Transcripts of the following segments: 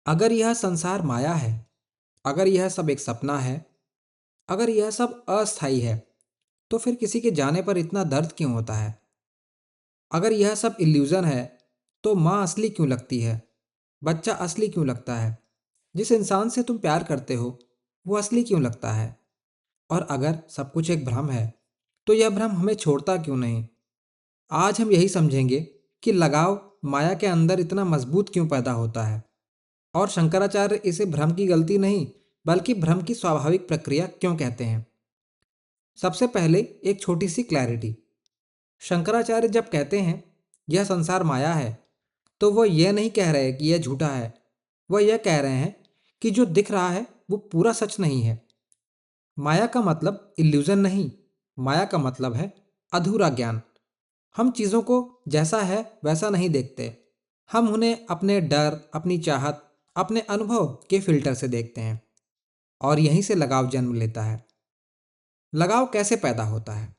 अगर यह संसार माया है, अगर यह सब एक सपना है, अगर यह सब अस्थाई है, तो फिर किसी के जाने पर इतना दर्द क्यों होता है? अगर यह सब इल्यूजन है, तो माँ असली क्यों लगती है? बच्चा असली क्यों लगता है? जिस इंसान से तुम प्यार करते हो, वो असली क्यों लगता है? और अगर सब कुछ एक भ्रम है, तो यह भ्रम हमें छोड़ता क्यों नहीं? आज हम यही समझेंगे कि लगाव माया के अंदर इतना मजबूत क्यों पैदा होता है, और शंकराचार्य इसे भ्रम की गलती नहीं, बल्कि भ्रम की स्वाभाविक प्रक्रिया क्यों कहते हैं। सबसे पहले एक छोटी सी क्लैरिटी। शंकराचार्य जब कहते हैं यह संसार माया है, तो वो यह नहीं कह रहे कि यह झूठा है। वह यह कह रहे हैं कि जो दिख रहा है वो पूरा सच नहीं है। माया का मतलब इल्यूजन नहीं, माया का मतलब है अधूरा ज्ञान। हम चीज़ों को जैसा है वैसा नहीं देखते। हम उन्हें अपने डर, अपनी चाहत, अपने अनुभव के फिल्टर से देखते हैं, और यहीं से लगाव जन्म लेता है। लगाव कैसे पैदा होता है?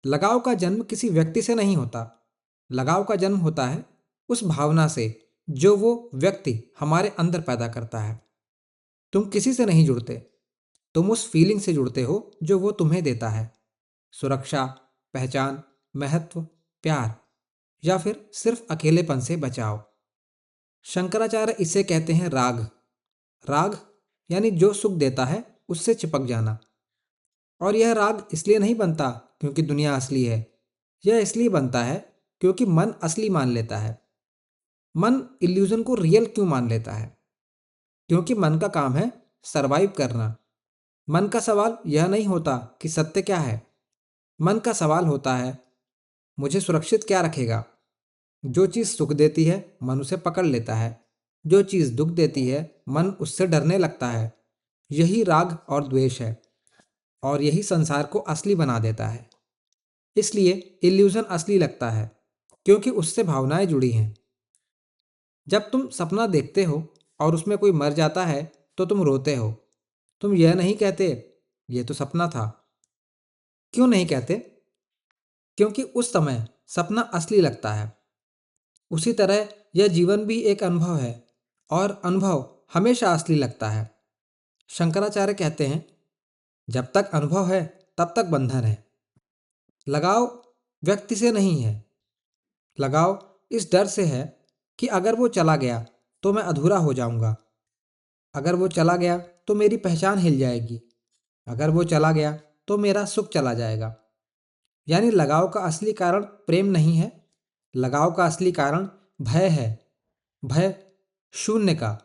लगाव का जन्म किसी व्यक्ति से नहीं होता। लगाव का जन्म होता है उस भावना से जो वो व्यक्ति हमारे अंदर पैदा करता है। तुम किसी से नहीं जुड़ते, तुम उस फीलिंग से जुड़ते हो जो वो तुम्हें देता है। सुरक्षा, पहचान, महत्व, प्यार, या फिर सिर्फ अकेलेपन से बचाव। शंकराचार्य इसे कहते हैं राग। राग यानी जो सुख देता है उससे चिपक जाना। और यह राग इसलिए नहीं बनता क्योंकि दुनिया असली है। यह इसलिए बनता है क्योंकि मन असली मान लेता है। मन इल्यूजन को रियल क्यों मान लेता है? क्योंकि मन का काम है सरवाइव करना। मन का सवाल यह नहीं होता कि सत्य क्या है। मन का सवाल होता है मुझे सुरक्षित क्या रखेगा। जो चीज़ सुख देती है मन उसे पकड़ लेता है। जो चीज़ दुख देती है मन उससे डरने लगता है। यही राग और द्वेष है, और यही संसार को असली बना देता है। इसलिए इल्यूजन असली लगता है क्योंकि उससे भावनाएं जुड़ी हैं। जब तुम सपना देखते हो और उसमें कोई मर जाता है, तो तुम रोते हो। तुम यह नहीं कहते यह तो सपना था। क्यों नहीं कहते? क्योंकि उस समय सपना असली लगता है। उसी तरह यह जीवन भी एक अनुभव है, और अनुभव हमेशा असली लगता है। शंकराचार्य कहते हैं जब तक अनुभव है तब तक बंधन है। लगाव व्यक्ति से नहीं है। लगाव इस डर से है कि अगर वो चला गया तो मैं अधूरा हो जाऊंगा। अगर वो चला गया तो मेरी पहचान हिल जाएगी। अगर वो चला गया तो मेरा सुख चला जाएगा। यानी लगाव का असली कारण प्रेम नहीं है। लगाव का असली कारण भय है। भय शून्य का,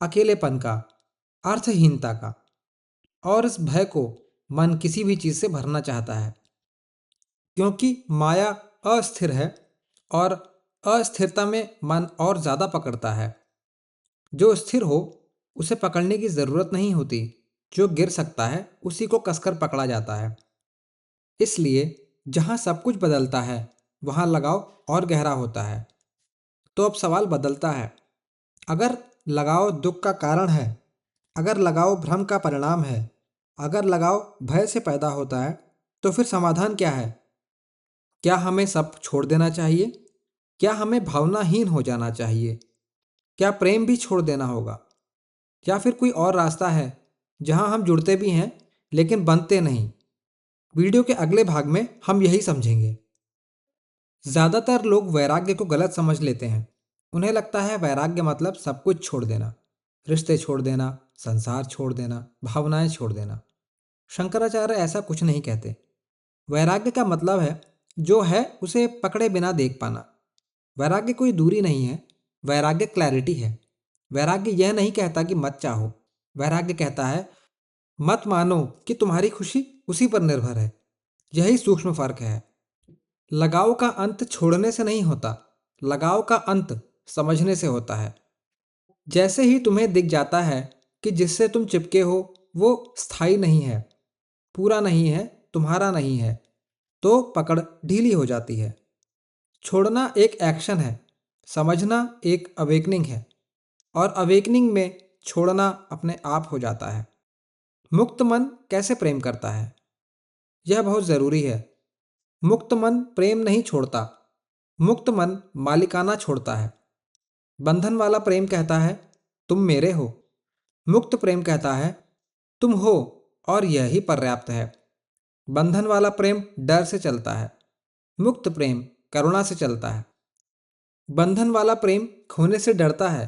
अकेलेपन का, अर्थहीनता का। और इस भय को मन किसी भी चीज से भरना चाहता है, क्योंकि माया अस्थिर है, और अस्थिरता में मन और ज्यादा पकड़ता है। जो स्थिर हो उसे पकड़ने की जरूरत नहीं होती। जो गिर सकता है उसी को कसकर पकड़ा जाता है। इसलिए जहां सब कुछ बदलता है वहां लगाव और गहरा होता है। तो अब सवाल बदलता है। अगर लगाव दुख का कारण है, अगर लगाव भ्रम का परिणाम है, अगर लगाव भय से पैदा होता है, तो फिर समाधान क्या है? क्या हमें सब छोड़ देना चाहिए? क्या हमें भावनाहीन हो जाना चाहिए? क्या प्रेम भी छोड़ देना होगा? या फिर कोई और रास्ता है जहां हम जुड़ते भी हैं लेकिन बनते नहीं? वीडियो के अगले भाग में हम यही समझेंगे। ज्यादातर लोग वैराग्य को गलत समझ लेते हैं। उन्हें लगता है वैराग्य मतलब सब कुछ छोड़ देना, रिश्ते छोड़ देना, संसार छोड़ देना, भावनाएं छोड़ देना। शंकराचार्य ऐसा कुछ नहीं कहते। वैराग्य का मतलब है जो है उसे पकड़े बिना देख पाना। वैराग्य कोई दूरी नहीं है, वैराग्य क्लैरिटी है। वैराग्य यह नहीं कहता कि मत चाहो। वैराग्य कहता है मत मानो कि तुम्हारी खुशी उसी पर निर्भर है। यही सूक्ष्म फर्क है। लगाव का अंत छोड़ने से नहीं होता, लगाव का अंत समझने से होता है। जैसे ही तुम्हें दिख जाता है कि जिससे तुम चिपके हो वो स्थायी नहीं है, पूरा नहीं है, तुम्हारा नहीं है, तो पकड़ ढीली हो जाती है। छोड़ना एक एक्शन है, समझना एक अवेकनिंग है, और अवेकनिंग में छोड़ना अपने आप हो जाता है। मुक्त मन कैसे प्रेम करता है? यह बहुत जरूरी है। मुक्त मन प्रेम नहीं छोड़ता। मुक्त मन मालिकाना छोड़ता है। बंधन वाला प्रेम कहता है तुम मेरे हो। मुक्त प्रेम कहता है तुम हो और यही पर्याप्त है। बंधन वाला प्रेम डर से चलता है, मुक्त प्रेम करुणा से चलता है। बंधन वाला प्रेम खोने से डरता है,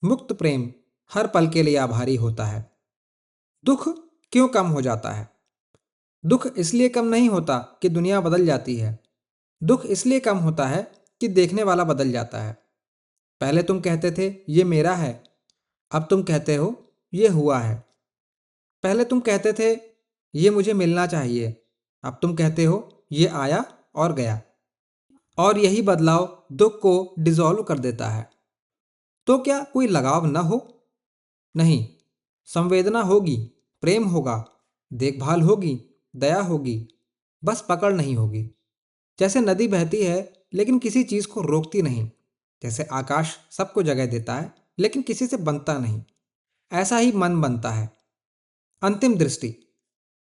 मुक्त प्रेम हर पल के लिए आभारी होता है। दुख क्यों कम हो जाता है? दुख इसलिए कम नहीं होता कि दुनिया बदल जाती है। दुख इसलिए कम होता है कि देखने वाला बदल जाता है। पहले तुम कहते थे ये मेरा है, अब तुम कहते हो ये हुआ है। पहले तुम कहते थे ये मुझे मिलना चाहिए, अब तुम कहते हो ये आया और गया। और यही बदलाव दुख को डिसॉल्व कर देता है। तो क्या कोई लगाव न हो? नहीं, संवेदना होगी, प्रेम होगा, देखभाल होगी, दया होगी, बस पकड़ नहीं होगी। जैसे नदी बहती है लेकिन किसी चीज को रोकती नहीं, जैसे आकाश सबको जगह देता है लेकिन किसी से बनता नहीं, ऐसा ही मन बनता है। अंतिम दृष्टि।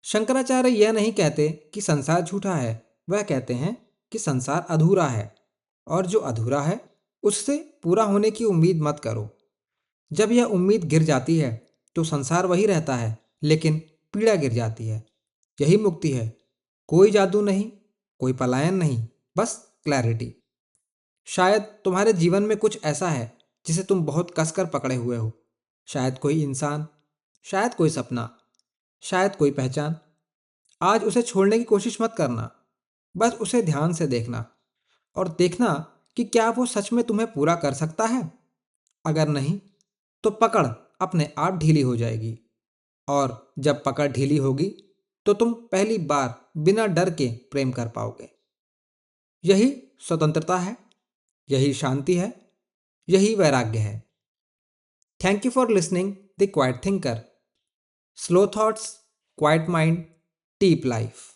शंकराचार्य यह नहीं कहते कि संसार झूठा है, वह कहते हैं कि संसार अधूरा है, और जो अधूरा है उससे पूरा होने की उम्मीद मत करो। जब यह उम्मीद गिर जाती है तो संसार वही रहता है लेकिन पीड़ा गिर जाती है। यही मुक्ति है। कोई जादू नहीं, कोई पलायन नहीं, बस क्लैरिटी। शायद तुम्हारे जीवन में कुछ ऐसा है जिसे तुम बहुत कसकर पकड़े हुए हो। शायद कोई इंसान, शायद कोई सपना, शायद कोई पहचान। आज उसे छोड़ने की कोशिश मत करना, बस उसे ध्यान से देखना और देखना कि क्या वो सच में तुम्हें पूरा कर सकता है। अगर नहीं तो पकड़ अपने आप ढीली हो जाएगी, और जब पकड़ ढीली होगी तो तुम पहली बार बिना डर के प्रेम कर पाओगे। यही स्वतंत्रता है, यही शांति है, यही वैराग्य है। Thank you for listening the quite thinker. Slow thoughts, quite mind, deep life.